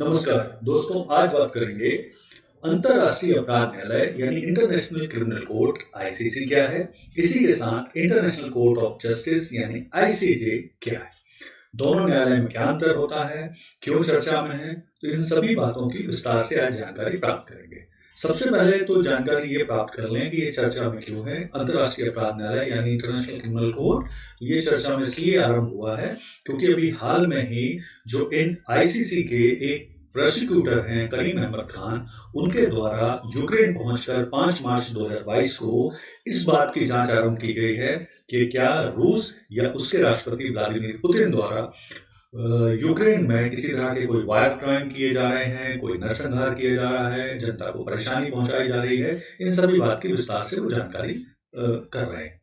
नमस्कार दोस्तों, आज बात करेंगे अंतर्राष्ट्रीय अपराध न्यायालय यानी इंटरनेशनल क्रिमिनल कोर्ट आईसीसी क्या है। इसी के साथ इंटरनेशनल कोर्ट ऑफ जस्टिस यानी आईसीजे क्या है, दोनों न्यायालय में क्या अंतर होता है, क्यों चर्चा में है। तो इन सभी बातों की विस्तार से आज जानकारी प्राप्त करेंगे। सबसे पहले तो जानकारी ये प्राप्त कर लें कि ये चर्चा में क्यों है। अंतर्राष्ट्रीय अपराध न्यायालय यानी इंटरनेशनल क्रिमिनल कोर्ट ये चर्चा में इसलिए आरंभ हुआ है क्योंकि अभी हाल में ही जो इन आईसीसी के एक प्रोसिक्यूटर हैं करीम अहमद खान, उनके द्वारा यूक्रेन पहुंचकर 5 मार्च 2022 को इस बात की जांच आरंभ की गई है कि क्या रूस या उसके राष्ट्रपति व्लादिमीर पुतिन द्वारा यूक्रेन में किसी तरह के कोई वार क्राइम किए जा रहे हैं, कोई नरसंहार किया जा रहा है, जनता को परेशानी पहुंचाई जा रही है। इन सभी बात की विस्तार से वो जानकारी कर रहे हैं।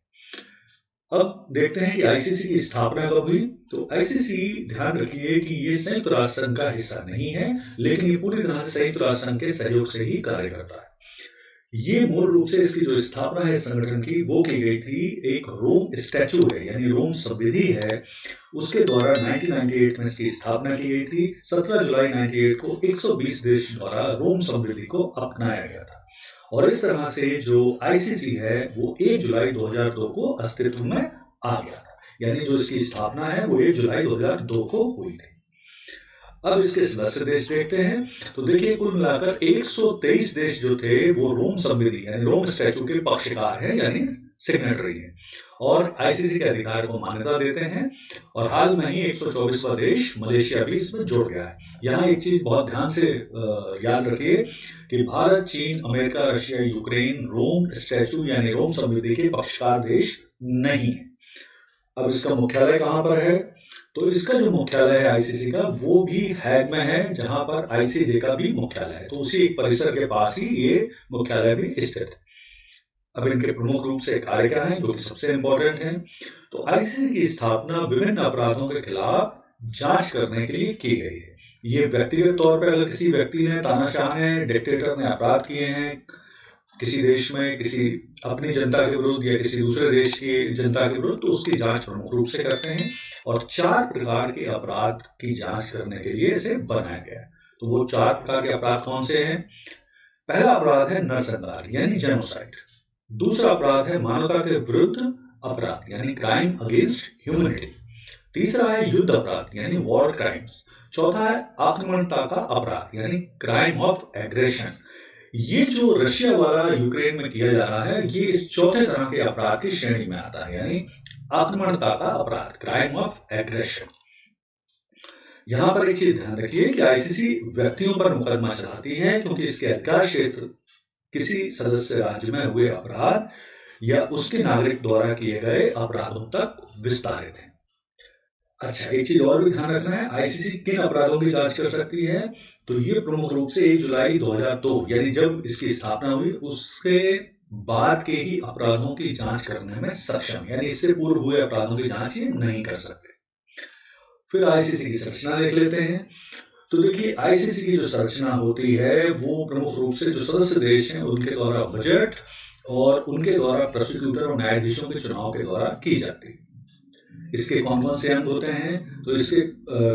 अब देखते हैं कि आईसीसी की स्थापना कब हुई। तो आईसीसी, ध्यान रखिए कि ये संयुक्त राष्ट्र संघ का हिस्सा नहीं है, लेकिन ये पूरी तरह से संयुक्त राष्ट्र संघ के सहयोग से ही कार्य करता है। ये मूल रूप से इसकी जो स्थापना है संगठन की वो की गई थी, एक रोम स्टैचू है यानी रोम संविधि है, उसके द्वारा 1998 में इसकी स्थापना की गई थी। 17 जुलाई 98 को 120 देश द्वारा रोम संविधि को अपनाया गया था और इस तरह से जो आईसीसी है वो 1 जुलाई 2002 को अस्तित्व में आ गया था, यानी जो इसकी स्थापना है वो 1 जुलाई 2002 को हुई थी। अब इसके सदस्य देश देखते हैं तो देखिए कुल मिलाकर 123 देश जो थे वो रोम संविधि यानी रोम स्टैचू के पक्षकार हैं यानी सिग्नेटरी हैं और आईसीसी के अधिकार को मान्यता देते हैं। और हाल में ही 124वां देश मलेशिया भी इसमें जुड़ गया है। यहाँ एक चीज बहुत ध्यान से याद रखिए कि भारत, चीन, अमेरिका, रशिया, यूक्रेन रोम स्टैचू यानी रोम संविधि के पक्षकार देश नहीं है। अब इसका मुख्यालय कहाँ पर है? तो इसका जो मुख्यालय है आईसीसी का वो भी हैग में है, जहां पर आईसीजे का भी मुख्यालय है। तो उसी एक परिसर के पास ही ये मुख्यालय भी स्थित है। अब इनके प्रमुख रूप से कार्य क्या है जो कि सबसे इंपॉर्टेंट है। तो आईसीसी की स्थापना विभिन्न अपराधों के खिलाफ जांच करने के लिए की गई है। ये व्यक्तिगत तौर पर अगर किसी व्यक्ति ने, तानाशाह ने, डिक्टेटर ने अपराध किए हैं किसी देश में, किसी अपनी जनता के विरुद्ध या किसी दूसरे देश की जनता के विरुद्ध, तो उसकी जांच प्रमुख रूप से करते हैं और 4 प्रकार के अपराध की जांच करने के लिए इसे बनाया गया है। तो वो 4 प्रकार के अपराध कौन से हैं? पहला अपराध है नरसंहार यानी जेनोसाइड। दूसरा अपराध है मानवता के विरुद्ध अपराध यानी क्राइम अगेंस्ट ह्यूमैनिटी। तीसरा है युद्ध अपराध यानी वॉर क्राइम्स। चौथा है आक्रमणता का अपराध यानी क्राइम ऑफ एग्रेशन। ये जो रशिया वाला यूक्रेन में किया जा रहा है ये इस चौथे तरह के अपराध की श्रेणी में आता है यानी आक्रमणता का अपराध, क्राइम ऑफ एग्रेशन। यहां पर एक चीज ध्यान रखिए कि आईसीसी व्यक्तियों पर मुकदमा चलाती है क्योंकि इसके अधिकार क्षेत्र किसी सदस्य राज्य में हुए अपराध या उसके नागरिक द्वारा किए गए अपराधों तक विस्तारित है। अच्छा, एक चीज और भी ध्यान रखना है, आईसीसी किन अपराधों की जांच कर सकती है? तो ये प्रमुख रूप से 1 जुलाई 2002 यानी जब इसकी स्थापना हुई उसके बाद के ही अपराधों की जांच करने में सक्षम, यानी इससे पूर्व हुए अपराधों की जांच ये नहीं कर सकते। फिर आईसीसी की संरचना देख लेते हैं। तो देखिए आईसीसी की जो संरचना होती है वो प्रमुख रूप से जो सदस्य देश हैं उनके द्वारा बजट और उनके द्वारा प्रोसिक्यूटर और न्यायाधीशों के चुनाव के द्वारा की जाती है। इसके कौन कौन से अंग होते हैं? तो इसके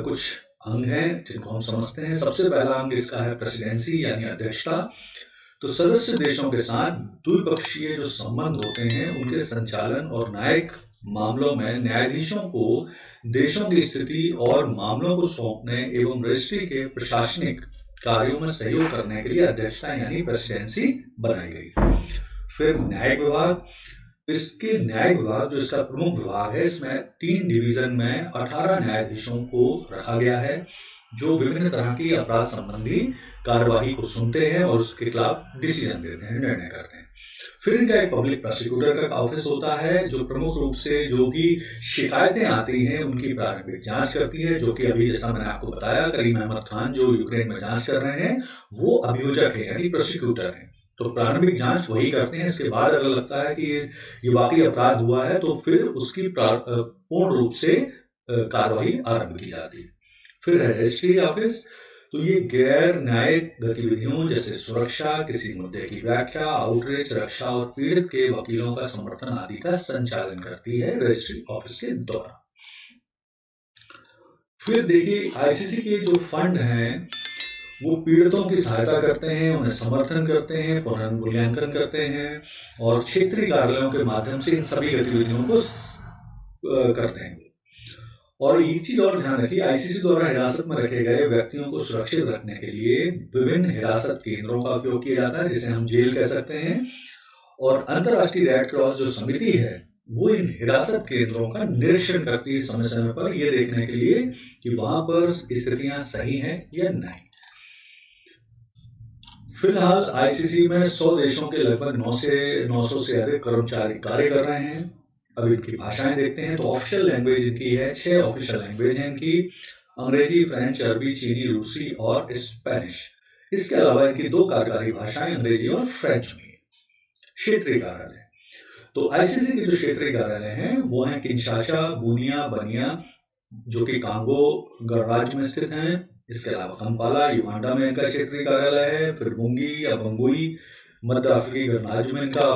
कुछ अंग हैं जिनको हम समझते हैं। सबसे पहला अंग इसका है प्रेसिडेंसी यानी अध्यक्षता। तो सदस्य देशों के साथ द्विपक्षीय जो संबंध होते हैं उनके संचालन और न्यायिक मामलों में न्यायाधीशों को देशों की स्थिति और मामलों को सौंपने एवं रजिस्ट्री के प्रशासनिक कार्यों में सहयोग करने के लिए अध्यक्षता यानी प्रेसिडेंसी बनाई गई। फिर न्यायिक विभाग, इसके न्यायिक विभाग जो इसका प्रमुख विभाग है इसमें 3 डिवीजन में 18 न्यायाधीशों को रखा गया है जो विभिन्न तरह की अपराध संबंधी कार्यवाही को सुनते हैं और उसके खिलाफ डिसीजन देते हैं, निर्णय करते हैं। फिर इनका एक पब्लिक प्रोसिक्यूटर का ऑफिस होता है जो प्रमुख रूप से जो भी शिकायतें आती हैं उनकी प्रारंभिक जांच करती है, जो कि अभी जैसा मैंने आपको बताया करीम अहमद खान जो यूक्रेन में जांच कर रहे हैं वो अभियोजक है यानी प्रोसिक्यूटर है। तो प्रारंभिक जांच वही करते हैं। इसके बाद अगर लगता है कि ये वाकई अपराध हुआ है तो फिर उसकी पूर्ण रूप से कार्रवाई आरंभ की जाती है। फिर है रजिस्ट्री ऑफिस। तो ये गैर न्यायिक गतिविधियों जैसे सुरक्षा, किसी मुद्दे की व्याख्या, आउटरीच, रक्षा और पीड़ित के वकीलों का समर्थन आदि का संचालन करती है रजिस्ट्री ऑफिस के द्वारा। फिर देखिए आईसीसी के जो फंड हैं वो पीड़ितों की सहायता करते हैं, उन्हें समर्थन करते हैं, पुनर्मूल्यांकन करते हैं और क्षेत्रीय कार्यालयों के माध्यम से इन सभी गतिविधियों को करते हैं। और एक चीज और ध्यान रखिए, आईसीसी द्वारा हिरासत में रखे गए व्यक्तियों को सुरक्षित रखने के लिए विभिन्न हिरासत केंद्रों का उपयोग किया जाता है, जिसे हम जेल कह सकते हैं। और अंतर्राष्ट्रीय रेड क्रॉस जो समिति है वो इन हिरासत केंद्रों का निरीक्षण करती है समय समय पर, यह देखने के लिए कि वहां पर स्थितियां सही हैं या नहीं। फिलहाल आईसीसी में 100 देशों के लगभग 900 से अधिक कर्मचारी कार्य कर रहे हैं। अब इनकी भाषाएं देखते हैं तो ऑफिशियल लैंग्वेज इनकी है, 6 ऑफिशियल लैंग्वेज हैं इनकी, अंग्रेजी, फ्रेंच, अरबी, चीनी, रूसी और स्पेनिश। इसके अलावा इनकी 2 कार्यकारी भाषाएं अंग्रेजी और फ्रेंच में। क्षेत्रीय कार्यालय, तो आईसीसी के जो क्षेत्रीय कार्यालय हैं वो हैं किंशासा, बुनिया, बनिया जो कि कांगो गणराज्य में स्थित हैं। इसके अलावा कंपाला, युगांडा में इनका क्षेत्रीय कार्यालय है। फिर बुंगी या बंगुई मध्य अफ्रीकी गणराज्य में इनका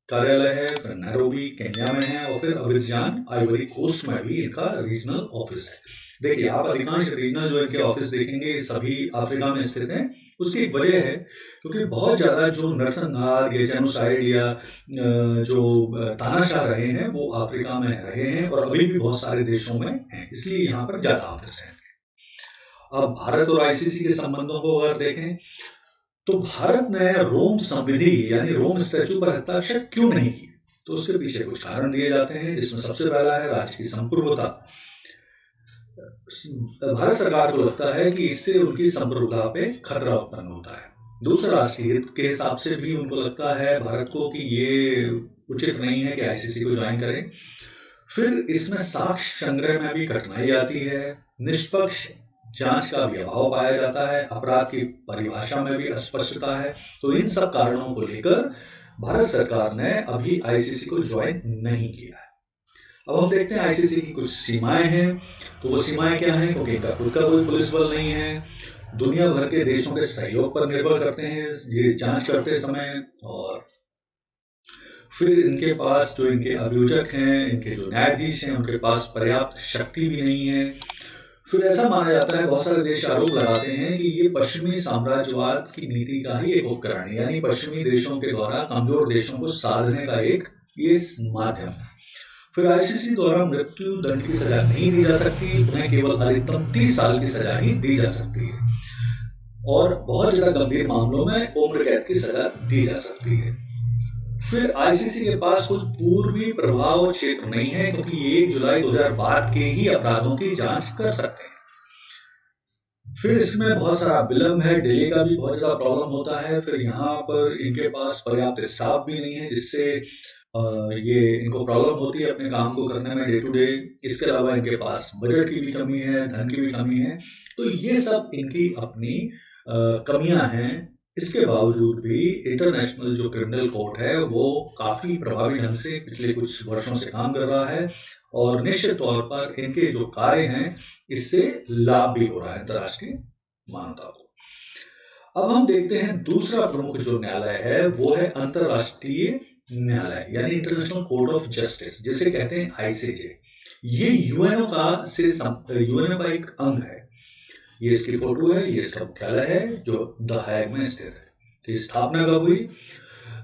कार्यालय है। फिर नैरोबी केन्या में है और फिर अबिजान आइवरी कोस्ट में भी इनका रीजनल ऑफिस है। देखिए, आप अधिकांश रीजनल जो इनके ऑफिस देखेंगे सभी अफ्रीका में स्थित हैं। उसकी एक वजह है क्योंकि बहुत ज्यादा जो नरसंहार या जेनोसाइड या जो तानाशाह रहे हैं वो अफ्रीका में रहे हैं और अभी भी बहुत सारे देशों में हैं, इसलिए यहाँ पर ज्यादा ऑफिस हैं। अब भारत और आईसीसी के संबंधों को अगर देखें तो भारत ने रोम संविधि यानी रोम स्टैच्यू पर हस्ताक्षर क्यों नहीं किए, तो उसके पीछे कुछ कारण दिए जाते हैं, जिसमें सबसे पहला है राज्य की संप्रभुता। भारत सरकार को लगता है कि इससे उनकी संप्रभुता पे खतरा उत्पन्न होता है। दूसरा, राष्ट्रीय हित के हिसाब से भी उनको लगता है भारत को कि ये उचित नहीं है कि आईसीसी को ज्वाइन करें। फिर इसमें साक्ष्य संग्रह में भी कठिनाई आती है, निष्पक्ष जांच का भी अभाव पाया जाता है, अपराध की परिभाषा में भी अस्पष्टता है। तो इन सब कारणों को लेकर भारत सरकार ने अभी आईसीसी को ज्वाइन नहीं किया है। अब हम देखते हैं आईसीसी की कुछ सीमाएं हैं, तो वो सीमाएं क्या हैं, क्योंकि इनका खुद का कोई पुलिस बल नहीं है, दुनिया भर के देशों के सहयोग पर निर्भर करते हैं ये जांच करते समय। और फिर इनके पास जो इनके अभियोजक हैं, इनके जो न्यायाधीश हैं, उनके पास पर्याप्त शक्ति भी नहीं है। फिर ऐसा माना जाता है, बहुत सारे देश आरोप लगाते हैं कि ये पश्चिमी साम्राज्यवाद की नीति का ही एक उपकरण है, यानी पश्चिमी देशों के द्वारा कमजोर देशों को साधने का एक ये माध्यम है। फिर आईसीसी द्वारा मृत्यु दंड की सजा नहीं दी जा सकती, उन्हें केवल अधिकतम 30 साल की सजा ही दी जा सकती है और बहुत ज्यादा गंभीर मामलों में उम्र कैद की सजा दी जा सकती है। फिर आईसीसी के पास कुछ पूर्वी प्रभाव क्षेत्र नहीं है, क्योंकि ये 1 जुलाई 2000 बाद के ही अपराधों की जांच कर सकते हैं। फिर इसमें बहुत सारा विलंब है, डिले का भी बहुत ज्यादा प्रॉब्लम होता है। फिर यहाँ पर इनके पास पर्याप्त स्टाफ भी नहीं है, जिससे ये इनको प्रॉब्लम होती है अपने काम को करने में डे टू डे। इसके अलावा इनके पास बजट की भी कमी है, धन की भी कमी है, तो ये सब इनकी अपनी कमियां हैं। इसके बावजूद भी इंटरनेशनल जो क्रिमिनल कोर्ट है वो काफी प्रभावी ढंग से पिछले कुछ वर्षों से काम कर रहा है और निश्चित तौर पर इनके जो कार्य हैं इससे लाभ भी हो रहा है अंतर्राष्ट्रीय मानवता को। अब हम देखते हैं दूसरा प्रमुख जो न्यायालय है वो है अंतर्राष्ट्रीय न्यायालय यानी इंटरनेशनल कोर्ट ऑफ जस्टिस, जिसे कहते हैं आईसीजे। ये यूएनओ का एक अंग है। ये इसकी फोटो है, ये इसका मुख्यालय है जो द हैग में स्थित है। तो स्थापना कब हुई,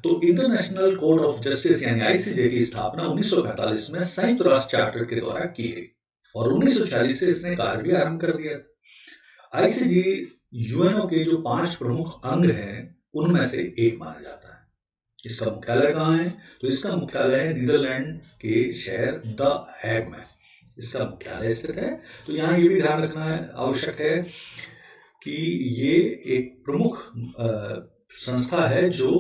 तो इंटरनेशनल कोर्ट ऑफ जस्टिस यानी आईसीजे की स्थापना 1945 में संयुक्त राष्ट्र चार्टर के द्वारा की गई और 1946 से इसने कार्य भी आरंभ कर दिया। आईसीजे यूएनओ के जो 5 प्रमुख अंग हैं उनमें से एक माना जाता है। इसका मुख्यालय कहाँ है, तो इसका मुख्यालय है नीदरलैंड के शहर द हैग में इसका मुख्यालय स्थित है। तो यहाँ ये भी ध्यान रखना आवश्यक है कि ये एक प्रमुख संस्था है जो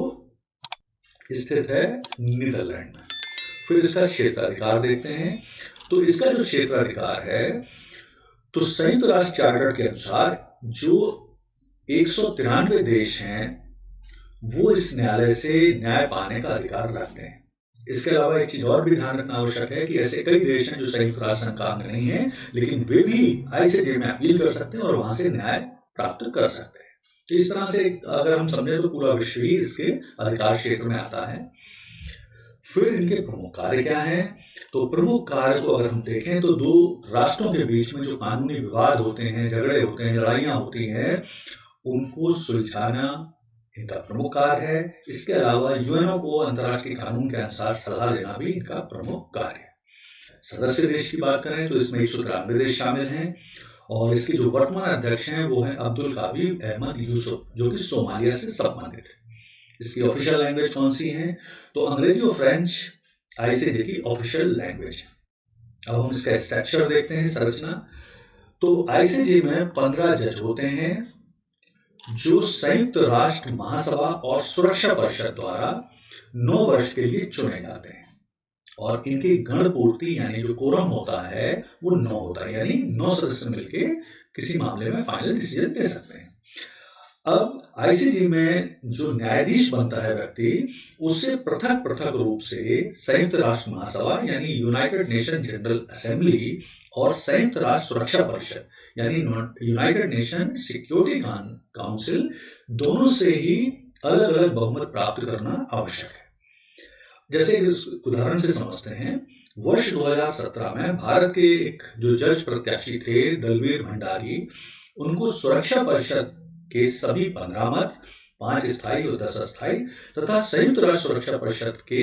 स्थित है नीदरलैंड में। फिर इसका क्षेत्राधिकार देखते हैं, तो इसका जो क्षेत्राधिकार है तो संयुक्त राष्ट्र चार्टर के अनुसार जो 193 देश हैं वो इस न्यायालय से न्याय पाने का अधिकार रखते हैं। इसके अलावा एक चीज और भी ध्यान रखना आवश्यक है कि ऐसे कई देश हैं जो संयुक्त राष्ट्र संघ का अंग नहीं है, लेकिन वे भी आईसीजे में अपील कर सकते हैं और वहां से न्याय प्राप्त कर सकते हैं। तो इस तरह से अगर हम समझे तो पूरा विश्व ही इसके अधिकार क्षेत्र में आता है। फिर इनके प्रमुख कार्य क्या हैं, तो प्रमुख कार्य को अगर हम देखें तो 2 राष्ट्रों के बीच में जो कानूनी विवाद होते हैं, झगड़े होते हैं, लड़ाइयां होती हैं, उनको सुलझाना इनका प्रमुख कार्य है। इसके अलावा यूएनओ को अंतर्राष्ट्रीय कानून के अनुसार सलाह देना भी इनका प्रमुख कार्य है। सदस्य देश की बात करें तो इसमें 193 देश शामिल हैं और इसके जो वर्तमान अध्यक्ष हैं वो हैं अब्दुल कावी अहमद यूसुफ, जो कि सोमालिया से संबंधित है। इसकी ऑफिशियल लैंग्वेज कौन सी है? तो अंग्रेजी और फ्रेंच आईसीजे की ऑफिशियल लैंग्वेज है। अब हम इसका स्ट्रक्चर देखते हैं, संरचना। तो आईसीजे में 15 जज होते हैं जो संयुक्त राष्ट्र महासभा और सुरक्षा परिषद द्वारा 9 वर्ष के लिए चुने जाते हैं और इनकी गण पूर्ति यानी जो कोरम होता है वो 9 होता है, यानी 9 सदस्य मिलकर किसी मामले में फाइनल डिसीजन दे सकते हैं। अब आईसीजे में जो न्यायाधीश बनता है व्यक्ति, उसे पृथक पृथक रूप से संयुक्त राष्ट्र महासभा यानी यूनाइटेड नेशन जनरल असेंबली और संयुक्त राष्ट्र सुरक्षा परिषद यानी यूनाइटेड नेशन सिक्योरिटी काउंसिल, दोनों से ही अलग अलग बहुमत प्राप्त करना आवश्यक है। जैसे इस उदाहरण से समझते हैं, वर्ष 2017 में भारत के एक जो जज प्रत्याशी थे दलवीर भंडारी, उनको सुरक्षा परिषद के सभी 15 मत, 5 स्थायी और 10 अस्थायी तथा संयुक्त राष्ट्र सुरक्षा परिषद के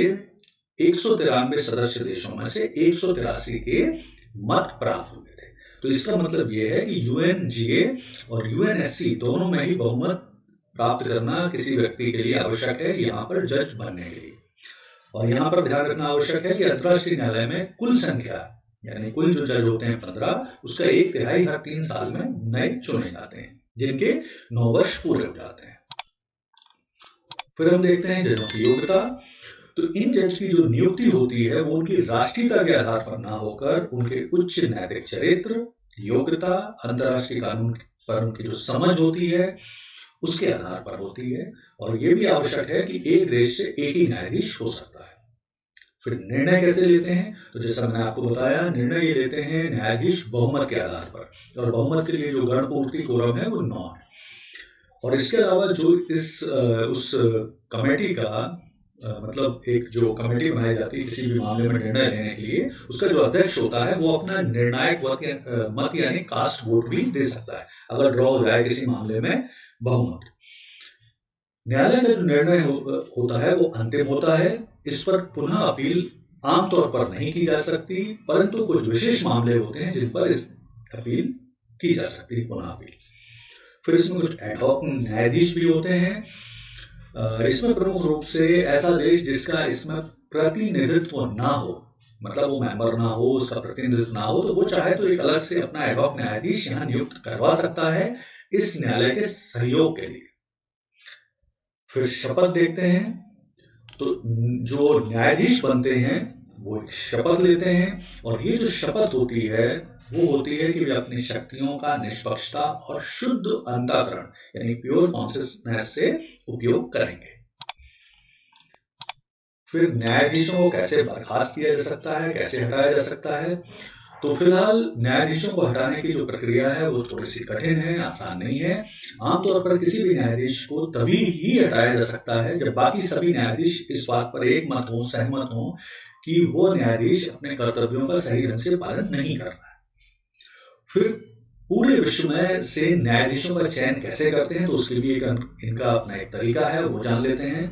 193 सदस्य देशों में से 183 के मत प्राप्त हुए थे। तो इसका मतलब यह है कि यूएनजीए और यूएनएससी दोनों में ही बहुमत प्राप्त करना किसी व्यक्ति के लिए आवश्यक है यहाँ पर जज बनने के लिए। और यहाँ पर ध्यान रखना आवश्यक है कि अंतर्राष्ट्रीय न्यायालय में कुल संख्या यानी कुल जो जज होते हैं 15, उसका 1/3 हर 3 साल में नए चुने जाते हैं, जिनके 9 वर्ष पूरे हो जाते हैं। फिर हम देखते हैं जजों की योग्यता। तो इन जज की जो नियुक्ति होती है वो उनकी राष्ट्रीयता के आधार पर ना होकर उनके उच्च नैतिक चरित्र, योग्यता, अंतर्राष्ट्रीय कानून पर उनकी जो समझ होती है उसके आधार पर होती है। और ये भी आवश्यक है कि एक देश से एक ही न्यायाधीश हो सकता है। फिर निर्णय कैसे लेते हैं? तो जैसा मैंने आपको बताया, निर्णय ये लेते हैं न्यायाधीश बहुमत के आधार पर, और बहुमत के लिए जो गण पूर्ति कोरम है वो 9 है। और इसके अलावा जो उस कमेटी का मतलब एक जो कमेटी बनाई जाती है किसी भी मामले में निर्णय लेने के लिए, उसका जो अध्यक्ष होता है वो अपना निर्णायक मत यानी कास्ट वोट भी दे सकता है अगर ड्रॉ हो जाए किसी मामले में बहुमत। न्यायालय का जो निर्णय होता है वो अंतिम होता है। इस पर पुनः अपील आमतौर पर नहीं की जा सकती, परंतु कुछ विशेष मामले होते हैं जिन पर इस अपील की जा सकती है, पुनः अपील। फिर इसमें कुछ एडहॉक न्यायाधीश भी होते हैं। इसमें प्रमुख रूप से ऐसा देश जिसका इसमें प्रतिनिधित्व ना हो, मतलब वो मेंबर ना हो, उसका प्रतिनिधित्व ना हो, तो वो चाहे तो एक अलग से अपना एडहॉक न्यायाधीश यहाँ नियुक्त करवा सकता है इस न्यायालय के सहयोग के लिए। फिर शपथ देखते हैं। तो जो न्यायाधीश बनते हैं वो एक शपथ लेते हैं, और ये जो शपथ होती है वो होती है कि वे अपनी शक्तियों का निष्पक्षता और शुद्ध अंतःकरण यानी प्योर कॉन्शियसनेस से उपयोग करेंगे। फिर न्यायाधीशों को कैसे बर्खास्त किया जा सकता है, कैसे हटाया जा सकता है? तो फिलहाल न्यायाधीशों को हटाने की जो प्रक्रिया है वो थोड़ी सी कठिन है, आसान नहीं है। आमतौर पर किसी भी न्यायाधीश को तभी ही हटाया जा सकता है जब बाकी सभी न्यायाधीश इस बात पर एकमत हो, सहमत हो कि वो न्यायाधीश अपने कर्तव्यों का सही ढंग से पालन नहीं कर रहा है। फिर पूरे विश्व में से न्यायाधीशों का चयन कैसे करते हैं, तो उसके लिए इनका अपना एक तरीका है, वो जान लेते हैं।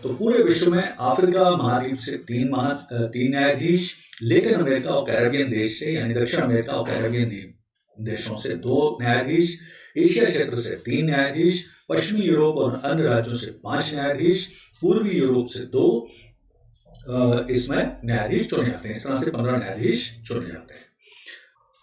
तो पूरे विश्व में अफ्रीका महाद्वीप से 3 न्यायाधीश, लेटिन अमेरिका और कैरेबियन देश से यानी दक्षिण अमेरिका और कैरेबियन देशों से 2 न्यायाधीश, एशिया क्षेत्र से 3 न्यायाधीश, पश्चिमी यूरोप और अन्य राज्यों से 5 न्यायाधीश, पूर्वी यूरोप से 2 इसमें न्यायाधीश चुने जाते हैं। इस तरह से 15 न्यायाधीश चुने जाते हैं।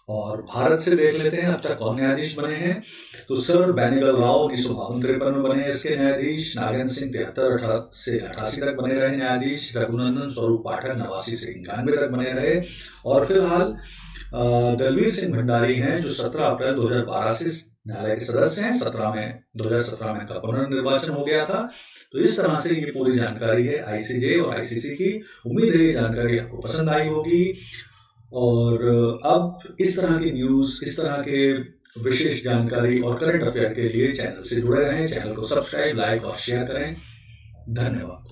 और भारत से देख लेते हैं अब तक कौन न्यायाधीश बने हैं। तो सर बेनिगल राव 1952-53 में बने इसके न्यायाधीश। नागेंद्र सिंह 73 से 88 तक बने रहे न्यायाधीश। रघुनंदन स्वरूप पाठक 89 से 91 तक बने रहे। और फिलहाल दलवीर सिंह भंडारी हैं जो 17 अप्रैल 2012 से न्यायालय के सदस्य हैं। 2017 में का पुनर्निर्वाचन हो गया था। तो इस तरह से ये पूरी जानकारी है आईसीजे और आईसीसी की। उम्मीद है ये जानकारी आपको पसंद आई होगी। और अब इस तरह की न्यूज़, इस तरह के विशेष जानकारी और करंट अफेयर के लिए चैनल से जुड़े रहें। चैनल को सब्सक्राइब, लाइक और शेयर करें। धन्यवाद।